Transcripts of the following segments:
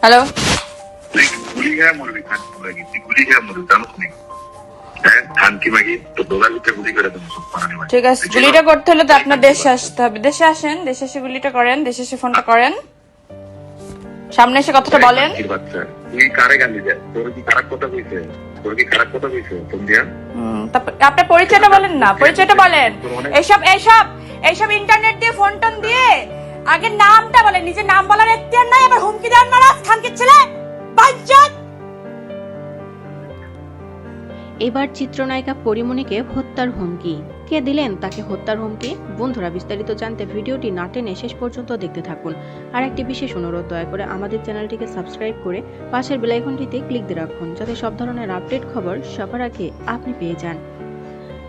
Hello, তুই গুলি খেয়ে মরবি, খানকি মাগি, তুই গুলি খেয়ে মরবি, জানোস নি? হ্যাঁ, খানকি মাগি তো দোলার ভিতরে গুলি করে দেবো সব পানি মাগি। ঠিক আছে। গুলিটা করতে হলে তো আপনার দেশে আসতে হবে। দেশে আসেন, দেশে এসে গুলিটা করেন, দেশে এসে ফোনটা করেন, সামনে এসে কথাটা বলেন। খানকির বাচ্চা, তুই কারে গালি দেয়? তোর কি খারাপ কথা কইছে? তোর কি খারাপ কথা কইছে সন্ধ্যা? তারপর আপনার পরিচয়টা বলেন না, পরিচয়টা বলেন। এইসব এইসব এইসব ইন্টারনেট দিয়ে ফোন টোন দিয়ে আগে নামটা বলেন। নিজের নাম বলার এখতিয়ার নাই, আবার হুমকি দেন মারাজ খানকির ছেলে বাজ্জাত। এবার চিত্রনায়িকা পরিমণিকে হত্যার হুমকি। কে দিলেন তাকে হত্যার হুমকি? বন্ধুরা, বিস্তারিত জানতে ভিডিওটি না টেনে শেষ পর্যন্ত দেখতে থাকুন। আর একটি বিশেষ অনুরোধ, দয়া করে আমাদের চ্যানেলটিকে সাবস্ক্রাইব করে পাশের বেল আইকনটিতে ক্লিক দিয়ে রাখুন, যাতে সব ধরনের আপডেট খবর সবার আগে আপনি পেয়ে যান।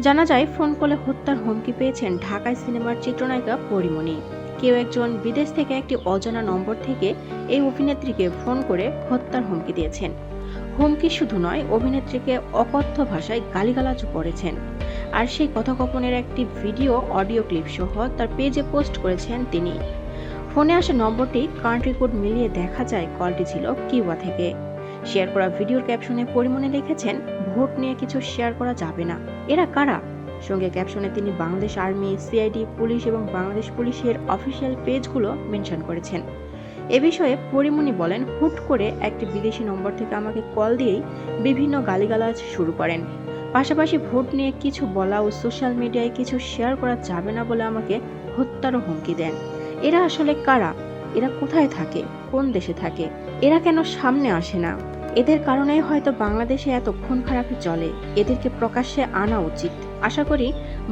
জানা যায়, ফোন কলে হত্যার হুমকি পেয়েছেন ঢাকায় সিনেমার চিত্রনায়িকা পরিমণি। কেউ একজন বিদেশ থেকে একটি অজানা নম্বর থেকে এই অভিনেত্রীকে ফোন করে হত্যার হুমকি দিয়েছেন। হুমকি শুধু নয়, অভিনেত্রীকে অকথ্য ভাষায় গালিগালাজও করেছেন। আর সেই কথোপকথনের একটি ভিডিও অডিও ক্লিপ সহ তার পেজে পোস্ট করেছেন তিনি। ফোনে আসা নম্বরটি কান্ট্রি কোড মিলিয়ে দেখা যায় কলটি ছিল কিউবা থেকে। শেয়ার করা ভিডিওর ক্যাপশনে পরিমণি লিখেছেন, ভোট নিয়ে কিছু শেয়ার করা যাবে না। এরা কারা? সঙ্গে ক্যাপশনে তিনি বাংলাদেশ আর্মি, সিআইডি, পুলিশ এবং বাংলাদেশ পুলিশের অফিসিয়াল পেজগুলো মেনশন করেছেন। এ বিষয়ে পরিমণি বলেন, হুট করে একটি বিদেশি নম্বর থেকে আমাকে কল দিয়েই বিভিন্ন গালিগালাজ শুরু করেন। পাশাপাশি ভোট নিয়ে কিছু বলা ও সোশ্যাল মিডিয়ায় কিছু শেয়ার করা যাবে না বলে আমাকে হত্যারও হুমকি দেন। এরা আসলে কারা? এরা কোথায় থাকে? কোন দেশে থাকে? এরা কেন সামনে আসে না? এদের কারণেই হয়তো বাংলাদেশে এত খুন খারাপি চলে। এদেরকে প্রকাশ্যে আনা উচিত। আশা করি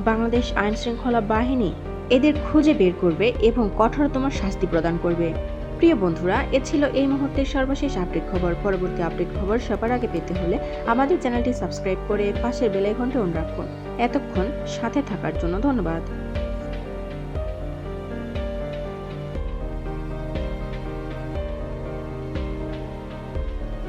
বাংলাদেশ আইন শৃঙ্খলা বাহিনী এদের খুঁজে বের করবে এবং কঠোরতম শাস্তি প্রদান করবে। প্রিয় বন্ধুরা, এ ছিল এই মুহূর্তের সর্বশেষ আপডেট খবর। পরবর্তী আপডেট খবর সবার আগে পেতে হলে আমাদের চ্যানেলটি সাবস্ক্রাইব করে পাশের বেল আইকনটি অন রাখুন। এতক্ষণ সাথে থাকার জন্য ধন্যবাদ।